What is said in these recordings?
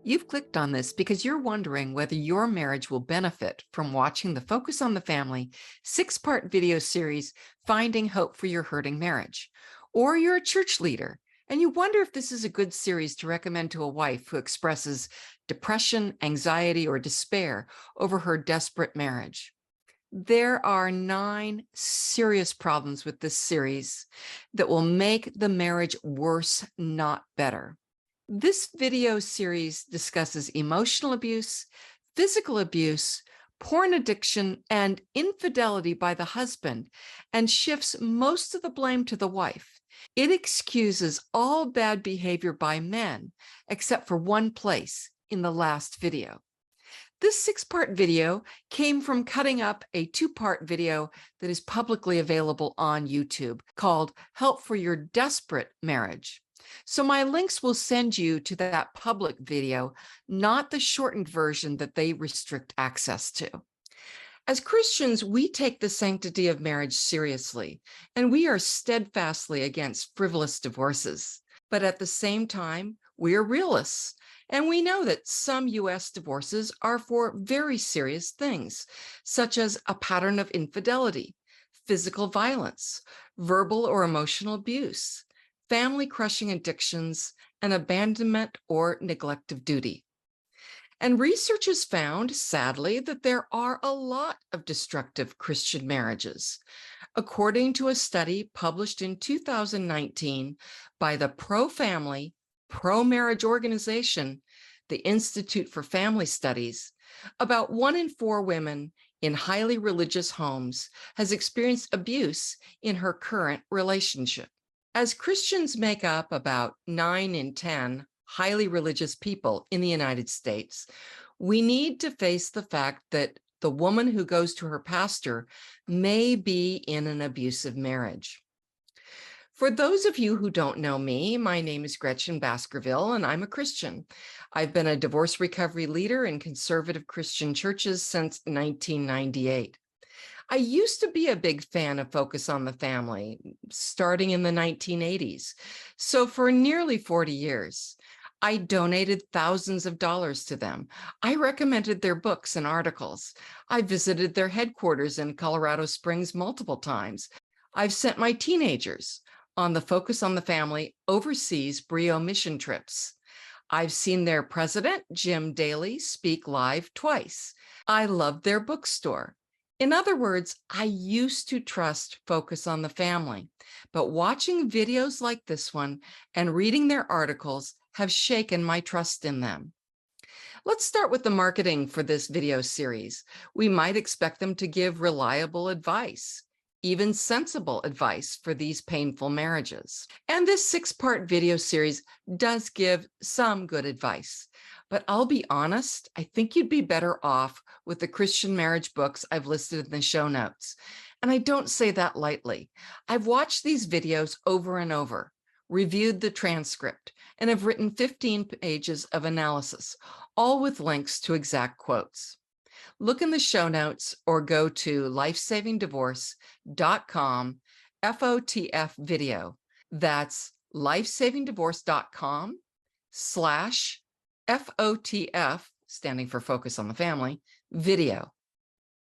You've clicked on this because you're wondering whether your marriage will benefit from watching the Focus on the Family 6-part video series, Finding Hope for Your Hurting Marriage. Or you're a church leader and you wonder if this is a good series to recommend to a wife who expresses depression, anxiety, or despair over her desperate marriage. There are 9 serious problems with this series that will make the marriage worse, not better. This video series discusses emotional abuse, physical abuse, porn addiction, and infidelity by the husband, and shifts most of the blame to the wife. It excuses all bad behavior by men, except for one place in the last video. This 6-part video came from cutting up a 2-part video that is publicly available on YouTube called Help for Your Desperate Marriage. So my links will send you to that public video, not the shortened version that they restrict access to. As Christians, we take the sanctity of marriage seriously, and we are steadfastly against frivolous divorces. But at the same time, we are realists, and we know that some U.S. divorces are for very serious things, such as a pattern of infidelity, physical violence, verbal or emotional abuse, family-crushing addictions, and abandonment or neglect of duty. And researchers found, sadly, that there are a lot of destructive Christian marriages. According to a study published in 2019 by the pro-family, pro-marriage organization, the Institute for Family Studies, about 1 in 4 women in highly religious homes has experienced abuse in her current relationship. As Christians make up about 9 in 10 highly religious people in the United States, we need to face the fact that the woman who goes to her pastor may be in an abusive marriage. For those of you who don't know me, my name is Gretchen Baskerville, and I'm a Christian. I've been a divorce recovery leader in conservative Christian churches since 1998. I used to be a big fan of Focus on the Family, starting in the 1980s. So for nearly 40 years, I donated thousands of dollars to them. I recommended their books and articles. I visited their headquarters in Colorado Springs multiple times. I've sent my teenagers on the Focus on the Family overseas BRIO mission trips. I've seen their president, Jim Daly, speak live twice. I loved their bookstore. In other words, I used to trust Focus on the Family, but watching videos like this one and reading their articles have shaken my trust in them. Let's start with the marketing for this video series. We might expect them to give reliable advice, even sensible advice for these painful marriages. And this 6-part video series does give some good advice. But I'll be honest, I think you'd be better off with the Christian marriage books I've listed in the show notes. And I don't say that lightly. I've watched these videos over and over, reviewed the transcript, and have written 15 pages of analysis, all with links to exact quotes. Look in the show notes or go to lifesavingdivorce.com FOTF video. That's lifesavingdivorce.com/FOTF, standing for Focus on the Family, video.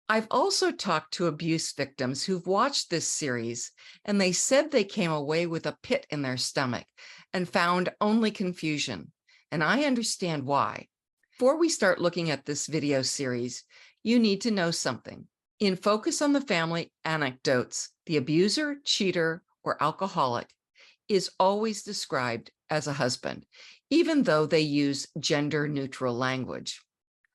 I've also talked to abuse victims who've watched this series, and they said they came away with a pit in their stomach and found only confusion. And I understand why. Before we start looking at this video series, you need to know something. In Focus on the Family anecdotes, the abuser, cheater, or alcoholic is always described as a husband, even though they use gender-neutral language.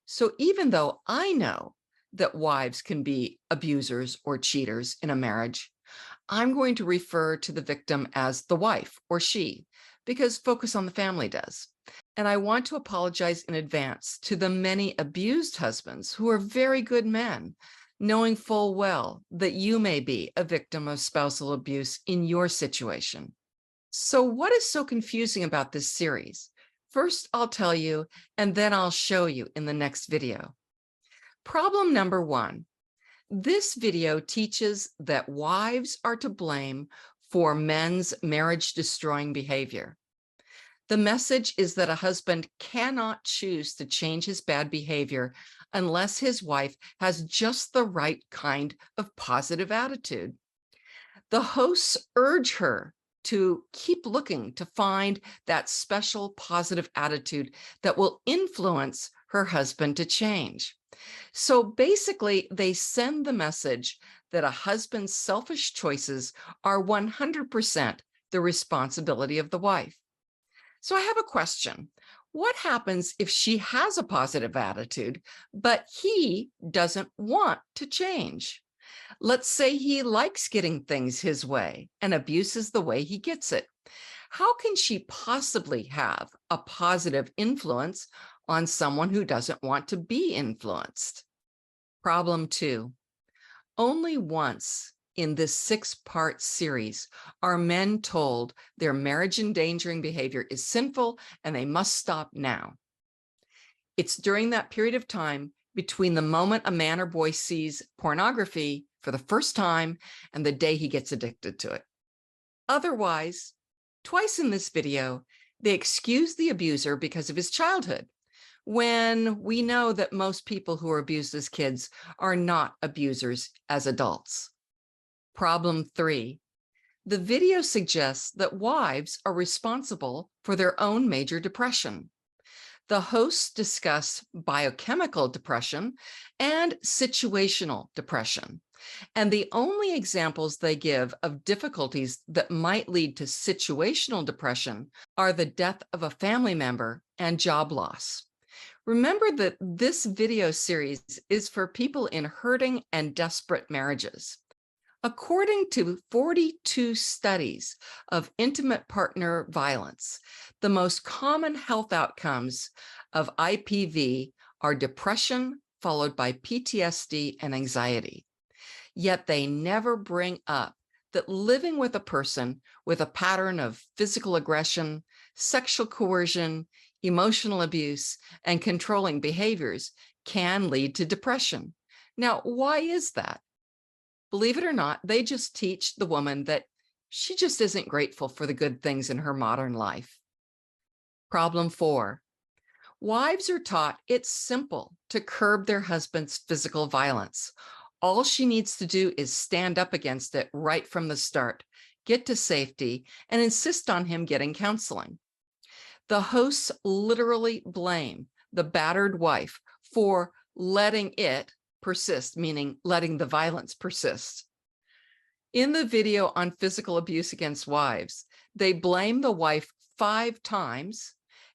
So even though I know that wives can be abusers or cheaters in a marriage, I'm going to refer to the victim as the wife or she, because Focus on the Family does. And I want to apologize in advance to the many abused husbands who are very good men, knowing full well that you may be a victim of spousal abuse in your situation. So what is so confusing about this series? First, I'll tell you, and then I'll show you in the next video. Problem number 1. This video teaches that wives are to blame for men's marriage-destroying behavior. The message is that a husband cannot choose to change his bad behavior unless his wife has just the right kind of positive attitude. The hosts urge her to keep looking to find that special positive attitude that will influence her husband to change. So basically, they send the message that a husband's selfish choices are 100% the responsibility of the wife. So I have a question. What happens if she has a positive attitude, but he doesn't want to change? Let's say he likes getting things his way and abuses the way he gets it. How can she possibly have a positive influence on someone who doesn't want to be influenced? Problem 2. Only once in this 6-part series are men told their marriage-endangering behavior is sinful and they must stop now. It's during that period of time between the moment a man or boy sees pornography for the first time and the day he gets addicted to it. Otherwise, twice in this video, they excuse the abuser because of his childhood, when we know that most people who are abused as kids are not abusers as adults. Problem 3. The video suggests that wives are responsible for their own major depression. The hosts discuss biochemical depression and situational depression. And the only examples they give of difficulties that might lead to situational depression are the death of a family member and job loss. Remember that this video series is for people in hurting and desperate marriages. According to 42 studies of intimate partner violence, the most common health outcomes of IPV are depression, followed by PTSD and anxiety. Yet they never bring up that living with a person with a pattern of physical aggression, sexual coercion, emotional abuse, and controlling behaviors can lead to depression. Now, why is that? Believe it or not, they just teach the woman that she just isn't grateful for the good things in her modern life. Problem 4. Wives are taught it's simple to curb their husband's physical violence. All she needs to do is stand up against it right from the start, get to safety, and insist on him getting counseling. The hosts literally blame the battered wife for letting it persist, meaning letting the violence persist. In the video on physical abuse against wives, they blame the wife 5 times,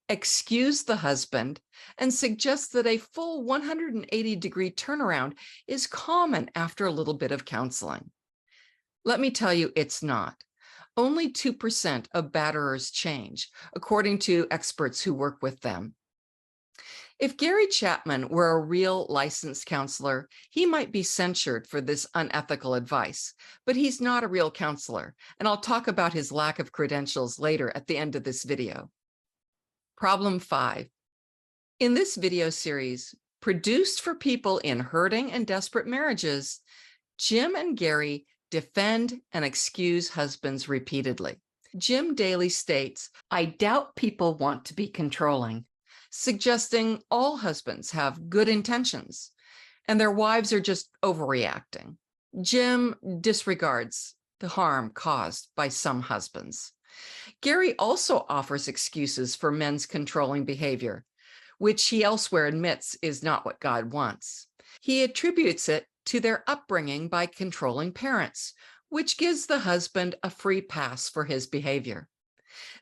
excuse the husband, and suggest that a full 180-degree turnaround is common after a little bit of counseling. Let me tell you, it's not. Only 2% of batterers change, according to experts who work with them. If Gary Chapman were a real licensed counselor, he might be censured for this unethical advice, but he's not a real counselor, and I'll talk about his lack of credentials later at the end of this video. Problem 5. In this video series, produced for people in hurting and desperate marriages, Jim and Gary defend and excuse husbands repeatedly. Jim Daly states, "I doubt people want to be controlling," suggesting all husbands have good intentions and their wives are just overreacting. Jim disregards the harm caused by some husbands. Gary also offers excuses for men's controlling behavior, which he elsewhere admits is not what God wants. He attributes it to their upbringing by controlling parents, which gives the husband a free pass for his behavior.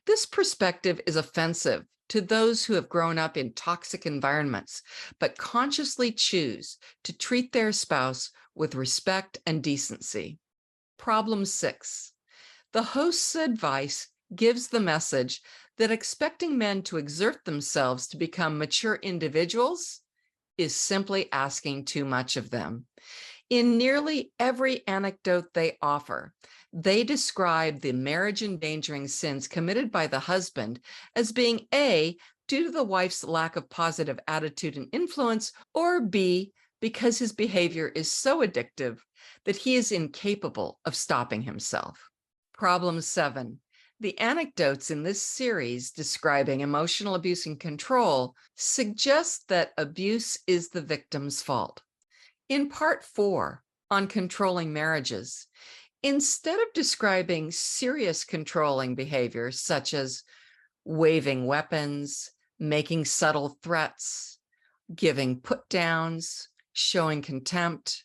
This perspective is offensive to those who have grown up in toxic environments, but consciously choose to treat their spouse with respect and decency. Problem 6. The host's advice gives the message that expecting men to exert themselves to become mature individuals is simply asking too much of them. In nearly every anecdote they offer, they describe the marriage-endangering sins committed by the husband as being A, due to the wife's lack of positive attitude and influence, or B, because his behavior is so addictive that he is incapable of stopping himself. Problem 7. The anecdotes in this series describing emotional abuse and control suggest that abuse is the victim's fault. In part 4, on controlling marriages, instead of describing serious controlling behaviors such as waving weapons, making subtle threats, giving put-downs, showing contempt,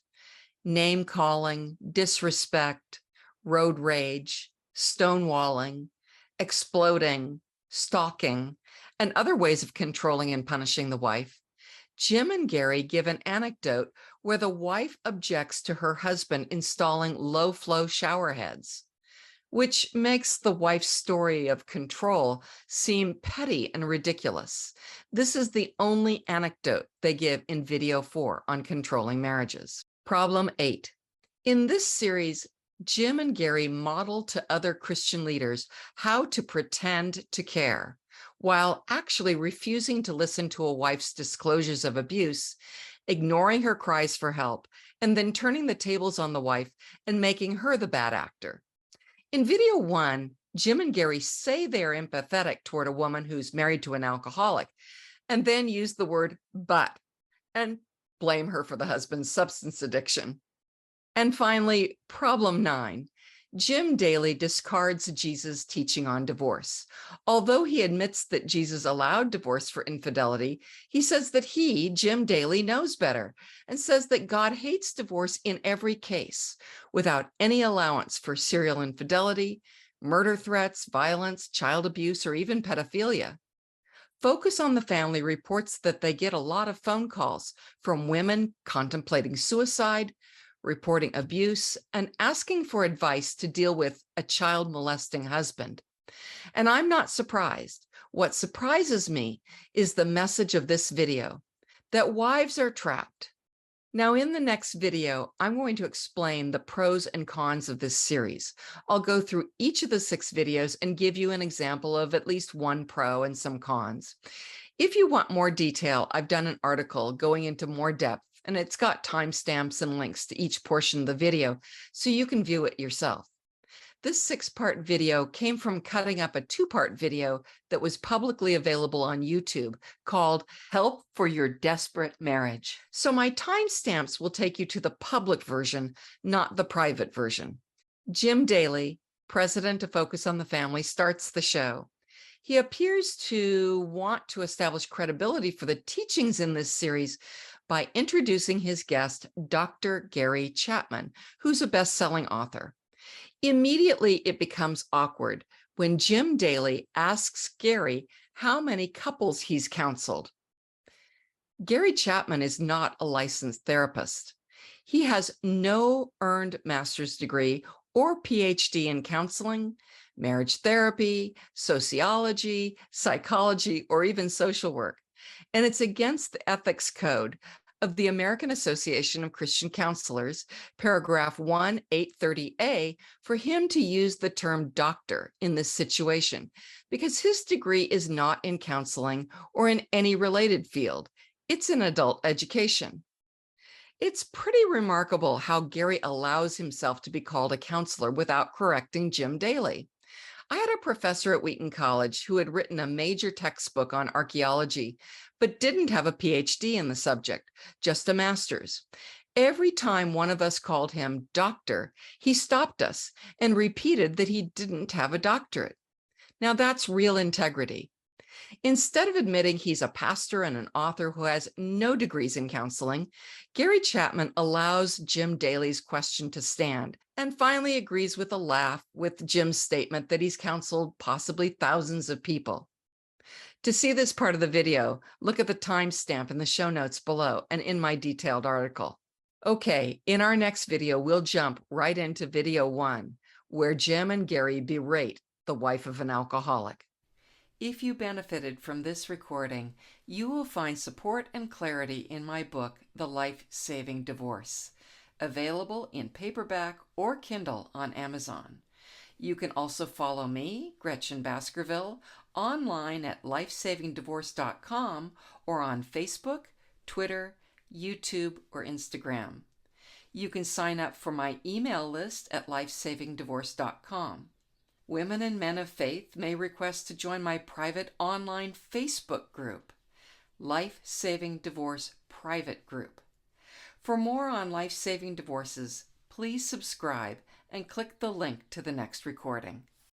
name-calling, disrespect, road rage, stonewalling, exploding, stalking, and other ways of controlling and punishing the wife, Jim and Gary give an anecdote where the wife objects to her husband installing low-flow shower heads, which makes the wife's story of control seem petty and ridiculous. This is the only anecdote they give in video 4 on controlling marriages. Problem 8. In this series, Jim and Gary model to other Christian leaders how to pretend to care, while actually refusing to listen to a wife's disclosures of abuse, ignoring her cries for help, and then turning the tables on the wife and making her the bad actor. In video 1, Jim and Gary say they are empathetic toward a woman who's married to an alcoholic, and then use the word but and blame her for the husband's substance addiction. And finally, problem 9. Jim Daly discards Jesus' teaching on divorce. Although he admits that Jesus allowed divorce for infidelity, he says that he, Jim Daly, knows better and says that God hates divorce in every case, without any allowance for serial infidelity, murder threats, violence, child abuse, or even pedophilia. Focus on the Family reports that they get a lot of phone calls from women contemplating suicide, reporting abuse, and asking for advice to deal with a child molesting husband. And I'm not surprised. What surprises me is the message of this video, that wives are trapped. Now, in the next video, I'm going to explain the pros and cons of this series. I'll go through each of the 6 videos and give you an example of at least one pro and some cons. If you want more detail, I've done an article going into more depth, and it's got timestamps and links to each portion of the video, so you can view it yourself. This 6-part video came from cutting up a 2-part video that was publicly available on YouTube called Help for Your Desperate Marriage. So my timestamps will take you to the public version, not the private version. Jim Daly, president of Focus on the Family, starts the show. He appears to want to establish credibility for the teachings in this series by introducing his guest, Dr. Gary Chapman, who's a best-selling author. Immediately, it becomes awkward when Jim Daly asks Gary how many couples he's counseled. Gary Chapman is not a licensed therapist. He has no earned master's degree or PhD in counseling, marriage therapy, sociology, psychology, or even social work. And it's against the ethics code of the American Association of Christian Counselors, paragraph 1830A, for him to use the term doctor in this situation, because his degree is not in counseling or in any related field. It's in adult education. It's pretty remarkable how Gary allows himself to be called a counselor without correcting Jim Daly. I had a professor at Wheaton College who had written a major textbook on archaeology, but didn't have a PhD in the subject, just a master's. Every time one of us called him doctor, he stopped us and repeated that he didn't have a doctorate. Now that's real integrity. Instead of admitting he's a pastor and an author who has no degrees in counseling, Gary Chapman allows Jim Daly's question to stand and finally agrees with a laugh with Jim's statement that he's counseled possibly thousands of people. To see this part of the video, look at the timestamp in the show notes below and in my detailed article. Okay, in our next video, we'll jump right into video 1, where Jim and Gary berate the wife of an alcoholic. If you benefited from this recording, you will find support and clarity in my book, The Life-Saving Divorce, available in paperback or Kindle on Amazon. You can also follow me, Gretchen Baskerville, online at lifesavingdivorce.com or on Facebook, Twitter, YouTube, or Instagram. You can sign up for my email list at lifesavingdivorce.com. Women and men of faith may request to join my private online Facebook group, Life Saving Divorce Private Group. For more on life-saving divorces, please subscribe and click the link to the next recording.